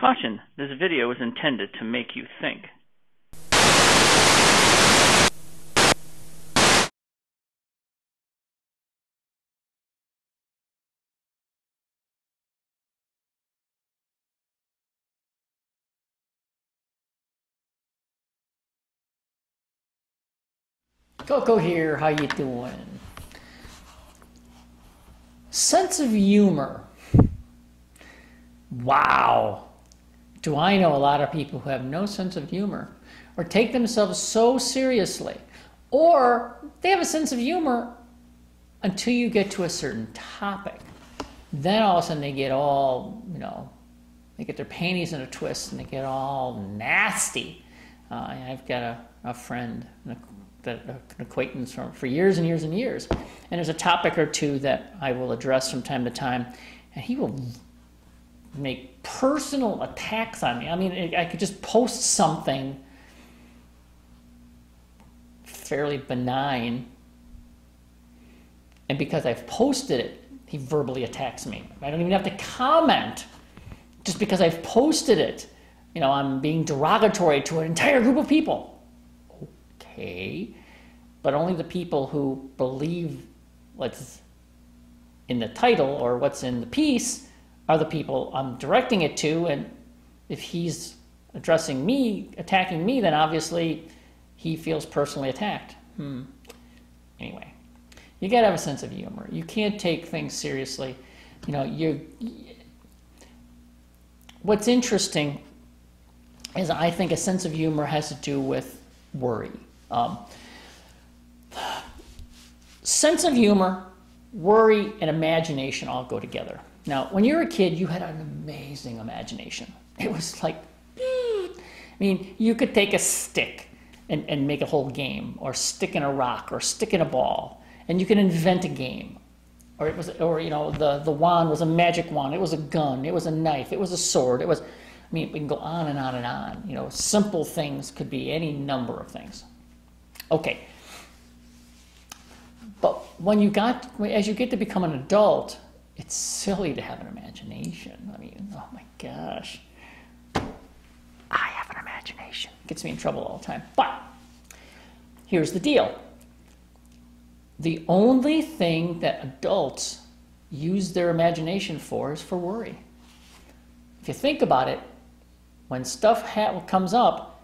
Caution, this video is intended to make you think. Koko here, how you doing? Sense of humor. Wow. Do I know a lot of people who have no sense of humor or take themselves so seriously, or they have a sense of humor until you get to a certain topic. Then all of a sudden they get all, they get their panties in a twist and they get all nasty. I've got a friend, an acquaintance for years and years and years, and there's a topic or two that I will address from time to time, and he will make personal attacks on me. I mean, I could just post something fairly benign, and because I've posted it, he verbally attacks me. I don't even have to comment. Just because I've posted it, I'm being derogatory to an entire group of people. Okay, but only the people who believe what's in the title or what's in the piece are the people I'm directing it to, and if he's addressing me, attacking me, then obviously he feels personally attacked. Anyway, you gotta have a sense of humor. You can't take things seriously. What's interesting is I think a sense of humor has to do with worry. Sense of humor, worry, and imagination all go together. Now, when you're a kid, you had an amazing imagination. It was like, you could take a stick and make a whole game, or stick in a rock, or stick in a ball, and you could invent a game. Or the wand was a magic wand. It was a gun. It was a knife. It was a sword. It was, we can go on and on and on. Simple things could be any number of things. Okay. But as you get to become an adult, it's silly to have an imagination. Oh my gosh. I have an imagination. It gets me in trouble all the time. But here's the deal. The only thing that adults use their imagination for is for worry. If you think about it, when stuff comes up,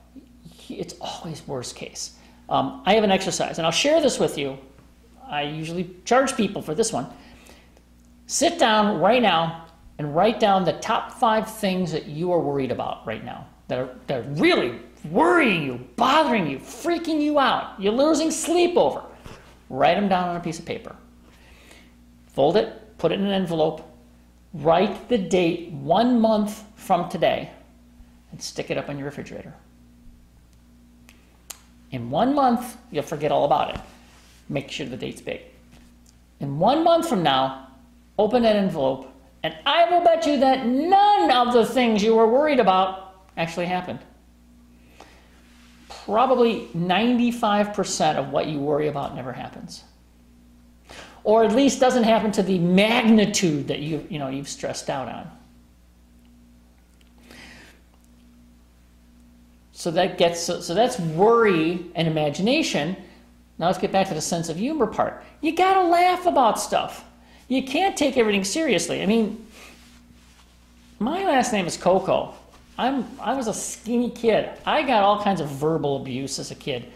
it's always worst case. I have an exercise, and I'll share this with you. I usually charge people for this one. Sit down right now and write down the top 5 things that you are worried about right now, that are really worrying you, bothering you, freaking you out, you're losing sleep over. Write them down on a piece of paper. Fold it, put it in an envelope, write the date 1 month from today, and stick it up on your refrigerator. In 1 month, you'll forget all about it. Make sure the date's big. In 1 month from now, open that envelope, and I will bet you that none of the things you were worried about actually happened. Probably 95% of what you worry about never happens. Or at least doesn't happen to the magnitude that you've stressed out on. So that's worry and imagination. Now let's get back to the sense of humor part. You gotta laugh about stuff. You can't take everything seriously. My last name is Koko. I was a skinny kid. I got all kinds of verbal abuse as a kid.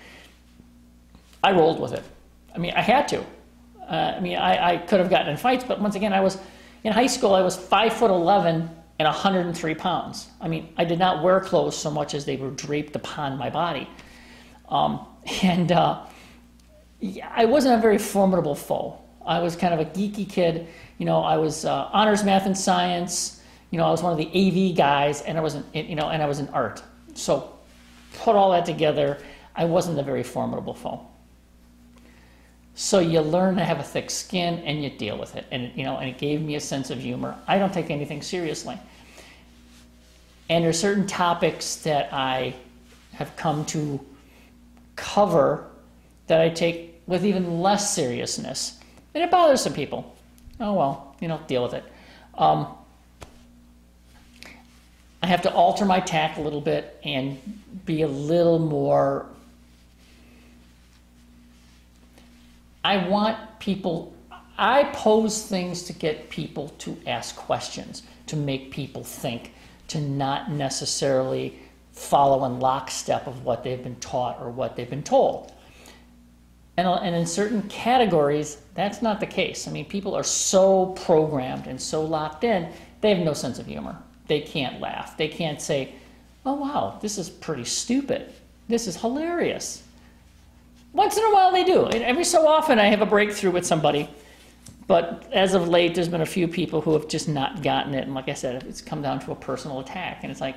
I rolled with it. I had to. I could have gotten in fights, but once again, in high school, I was 5'11" and 103 pounds. I did not wear clothes so much as they were draped upon my body. I wasn't a very formidable foe. I was kind of a geeky kid. I was honors math and science. I was one of the AV guys, and I was in art. So put all that together, I wasn't a very formidable foe. So you learn to have a thick skin and you deal with it. And it gave me a sense of humor. I don't take anything seriously. And there's certain topics that I have come to cover that I take with even less seriousness. And it bothers some people. Oh well, deal with it. I have to alter my tack a little bit and be a little more. I want people, I pose things to get people to ask questions, to make people think, to not necessarily follow in lockstep of what they've been taught or what they've been told. And in certain categories, that's not the case. I mean, people are so programmed and so locked in, they have no sense of humor. They can't laugh. They can't say, oh, wow, this is pretty stupid. This is hilarious. Once in a while they do. And every so often I have a breakthrough with somebody. But as of late, there's been a few people who have just not gotten it. And like I said, it's come down to a personal attack. And it's like,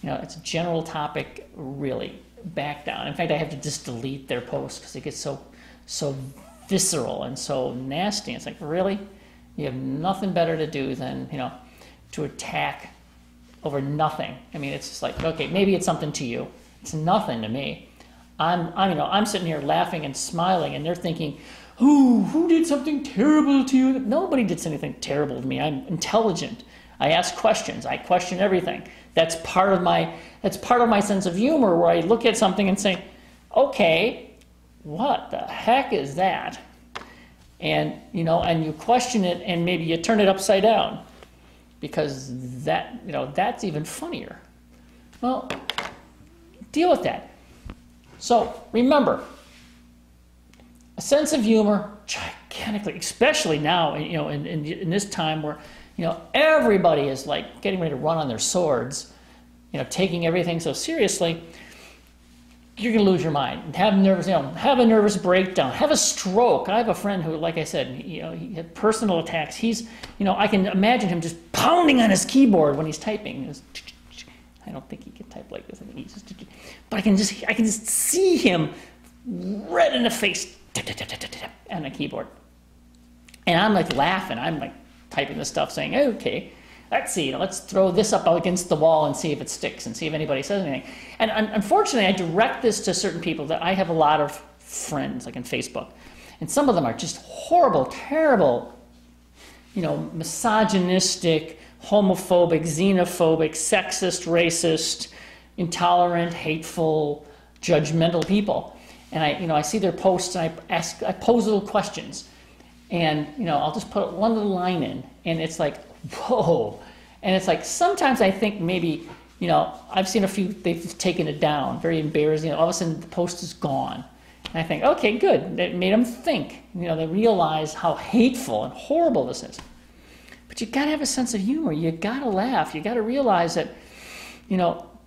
it's a general topic, really. Back down. In fact, I have to just delete their post because it gets so visceral and so nasty. It's like, really? You have nothing better to do than, to attack over nothing. I mean, it's just like, okay, maybe it's something to you. It's nothing to me. I'm sitting here laughing and smiling, and they're thinking, who did something terrible to you? Nobody did anything terrible to me. I'm intelligent. I ask questions. I question everything. That's part of my sense of humor, where I look at something and say, okay, what the heck is that? And and you question it, and maybe you turn it upside down, because that's even funnier. Well, deal with that. So remember, a sense of humor, gigantically, especially now, in this time where, everybody is like getting ready to run on their swords, taking everything so seriously. You're going to lose your mind, have a nervous breakdown, have a stroke. I have a friend who, like I said, he had personal attacks. I can imagine him just pounding on his keyboard when he's typing. I don't think he can type like this. I think he's just, but I can just see him red in the face on the keyboard, and I'm like laughing. I'm like typing this stuff, saying, "Okay, let's see. Let's throw this up against the wall and see if it sticks, and see if anybody says anything." And unfortunately, I direct this to certain people that I have a lot of friends, like on Facebook, and some of them are just horrible, terrible, misogynistic, homophobic, xenophobic, sexist, racist, intolerant, hateful, judgmental people. And I see their posts, and I pose little questions, and I'll just put one little line in, and it's like, whoa. And it's like, sometimes I think maybe, I've seen a few, they've taken it down, very embarrassing. All of a sudden the post is gone. And I think, okay, good. It made them think. They realize how hateful and horrible this is. But you got to have a sense of humor. You got to laugh. You got to realize that,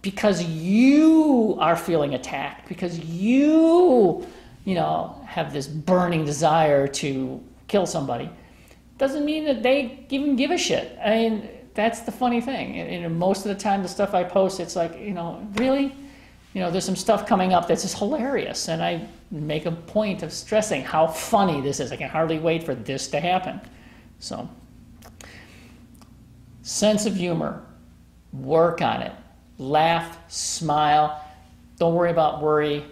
because you are feeling attacked, because you, have this burning desire to kill somebody, doesn't mean that they even give a shit. I mean, that's the funny thing. And most of the time, the stuff I post, it's like, really? There's some stuff coming up that's just hilarious. And I make a point of stressing how funny this is. I can hardly wait for this to happen. So, sense of humor. Work on it. Laugh, smile. Don't worry about worry.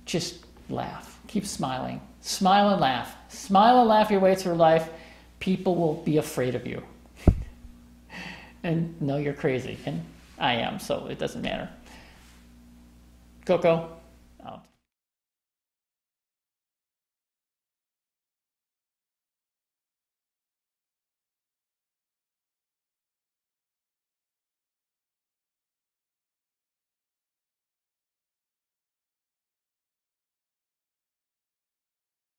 Just laugh. Keep smiling. Smile and laugh. Smile and laugh your way through life. People will be afraid of you. And know you're crazy. And I am, so it doesn't matter. Koko, out.